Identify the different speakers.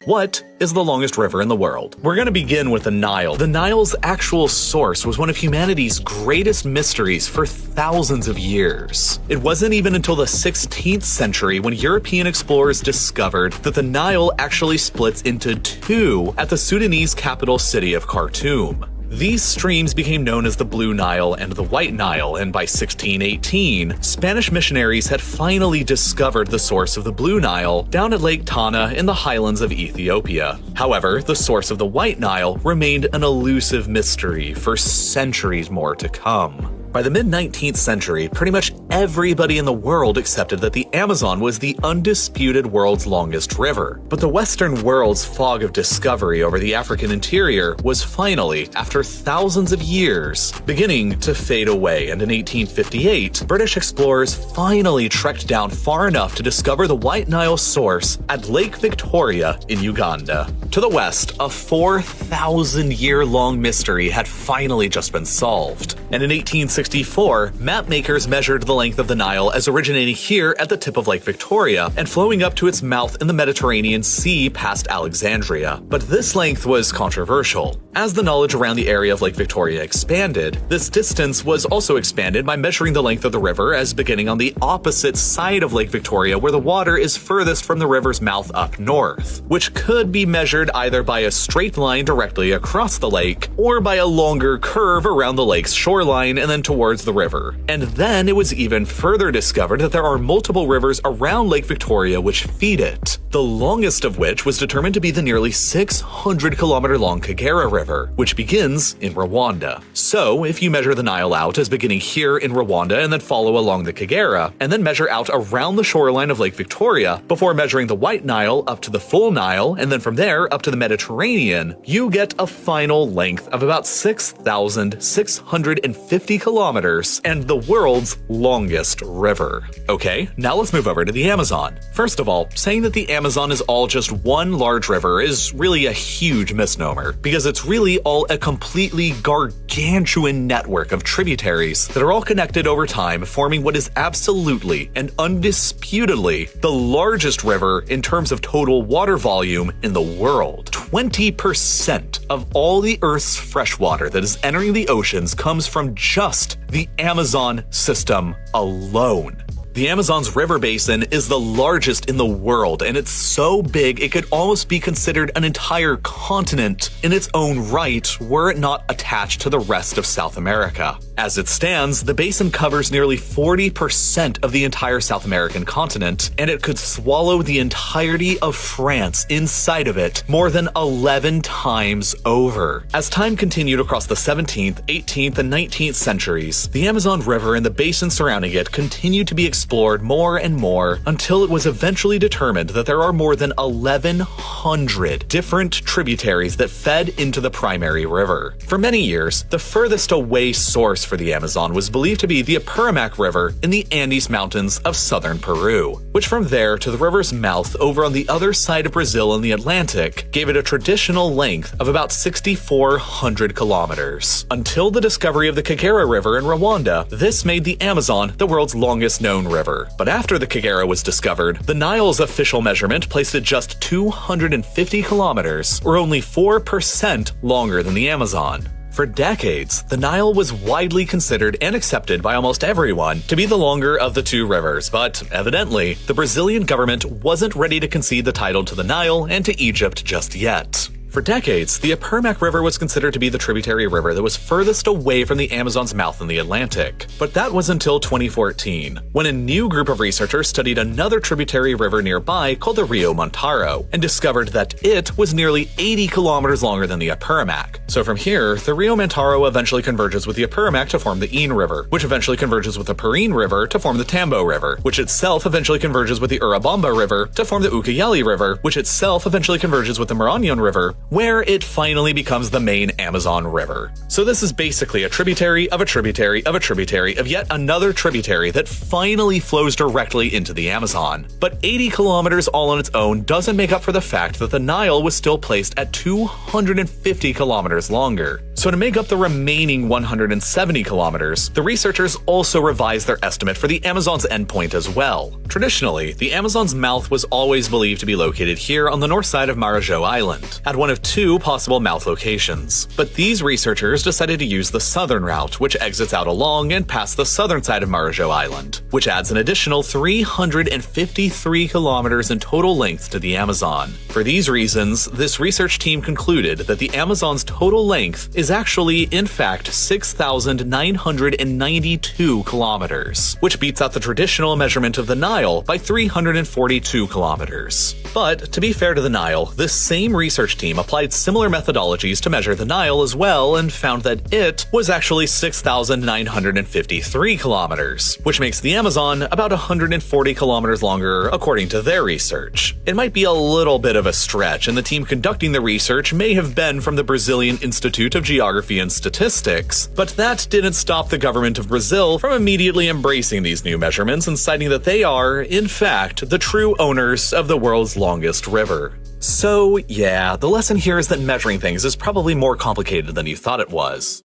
Speaker 1: What is the longest river in the world? We're going to begin with the Nile. The Nile's actual source was one of humanity's greatest mysteries for thousands of years. It wasn't even until the 16th century when European explorers discovered that the Nile actually splits into two at the Sudanese capital city of Khartoum. These streams became known as the Blue Nile and the White Nile, and by 1618, Spanish missionaries had finally discovered the source of the Blue Nile down at Lake Tana in the highlands of Ethiopia. However, the source of the White Nile remained an elusive mystery for centuries more to come. By the mid-19th century, pretty much everybody in the world accepted that the Amazon was the undisputed world's longest river. But the Western world's fog of discovery over the African interior was finally, after thousands of years, beginning to fade away, and in 1858, British explorers finally trekked down far enough to discover the White Nile source at Lake Victoria in Uganda. To the west, a 4,000-year-long mystery had finally just been solved, and in 1864, mapmakers measured the length of the Nile as originating here at the tip of Lake Victoria and flowing up to its mouth in the Mediterranean Sea past Alexandria. But this length was controversial. As the knowledge around the area of Lake Victoria expanded, this distance was also expanded by measuring the length of the river as beginning on the opposite side of Lake Victoria where the water is furthest from the river's mouth up north, which could be measured either by a straight line directly across the lake or by a longer curve around the lake's shoreline and then towards the river. And then it was even further discovered that there are multiple rivers around Lake Victoria which feed it, the longest of which was determined to be the nearly 600-kilometer long Kagera River, which begins in Rwanda. So, if you measure the Nile out as beginning here in Rwanda and then follow along the Kagera, and then measure out around the shoreline of Lake Victoria before measuring the White Nile up to the full Nile, and then from there up to the Mediterranean, you get a final length of about 6,650 kilometers and the world's longest river. Okay, now let's move over to the Amazon. First of all, saying that the Amazon is all just one large river is really a huge misnomer, because it's really all a completely gargantuan network of tributaries that are all connected over time, forming what is absolutely and undisputedly the largest river in terms of total water volume in the world. 20% of all the Earth's freshwater that is entering the oceans comes from just the Amazon system alone. The Amazon's river basin is the largest in the world, and it's so big it could almost be considered an entire continent in its own right were it not attached to the rest of South America. As it stands, the basin covers nearly 40% of the entire South American continent, and it could swallow the entirety of France inside of it more than 11 times over. As time continued across the 17th, 18th, and 19th centuries, the Amazon River and the basin surrounding it continued to be explored more and more until it was eventually determined that there are more than 1,100 different tributaries that fed into the primary river. For many years, the furthest away source for the Amazon was believed to be the Apurimac River in the Andes Mountains of southern Peru, which from there to the river's mouth over on the other side of Brazil in the Atlantic gave it a traditional length of about 6,400 kilometers. Until the discovery of the Kagera River in Rwanda, this made the Amazon the world's longest known river. But after the Kagera was discovered, the Nile's official measurement placed it just 250 kilometers, or only 4% longer than the Amazon. For decades, the Nile was widely considered and accepted by almost everyone to be the longer of the two rivers, but evidently, the Brazilian government wasn't ready to concede the title to the Nile and to Egypt just yet. For decades, the Apurimac River was considered to be the tributary river that was furthest away from the Amazon's mouth in the Atlantic. But that was until 2014, when a new group of researchers studied another tributary river nearby called the Rio Montaro, and discovered that it was nearly 80 kilometers longer than the Apurimac. So from here, the Rio Montaro eventually converges with the Apurimac to form the Ain River, which eventually converges with the Purine River to form the Tambo River, which itself eventually converges with the Urubamba River to form the Ucayali River, which itself eventually converges with the Marañón River where it finally becomes the main Amazon River. So this is basically a tributary of a tributary of a tributary of yet another tributary that finally flows directly into the Amazon. But 80 kilometers all on its own doesn't make up for the fact that the Nile was still placed at 250 kilometers longer. So to make up the remaining 170 kilometers, the researchers also revised their estimate for the Amazon's endpoint as well. Traditionally, the Amazon's mouth was always believed to be located here on the north side of Marajó Island, at one of 2 possible mouth locations. But these researchers decided to use the southern route, which exits out along and past the southern side of Marajó Island, which adds an additional 353 kilometers in total length to the Amazon. For these reasons, this research team concluded that the Amazon's total length is actually, in fact, 6,992 kilometers, which beats out the traditional measurement of the Nile by 342 kilometers. But, to be fair to the Nile, this same research team applied similar methodologies to measure the Nile as well and found that it was actually 6,953 kilometers, which makes the Amazon about 140 kilometers longer according to their research. It might be a little bit of a stretch, and the team conducting the research may have been from the Brazilian Institute of Geography and Statistics, but that didn't stop the government of Brazil from immediately embracing these new measurements and citing that they are, in fact, the true owners of the world's longest river. So yeah, the lesson here is that measuring things is probably more complicated than you thought it was.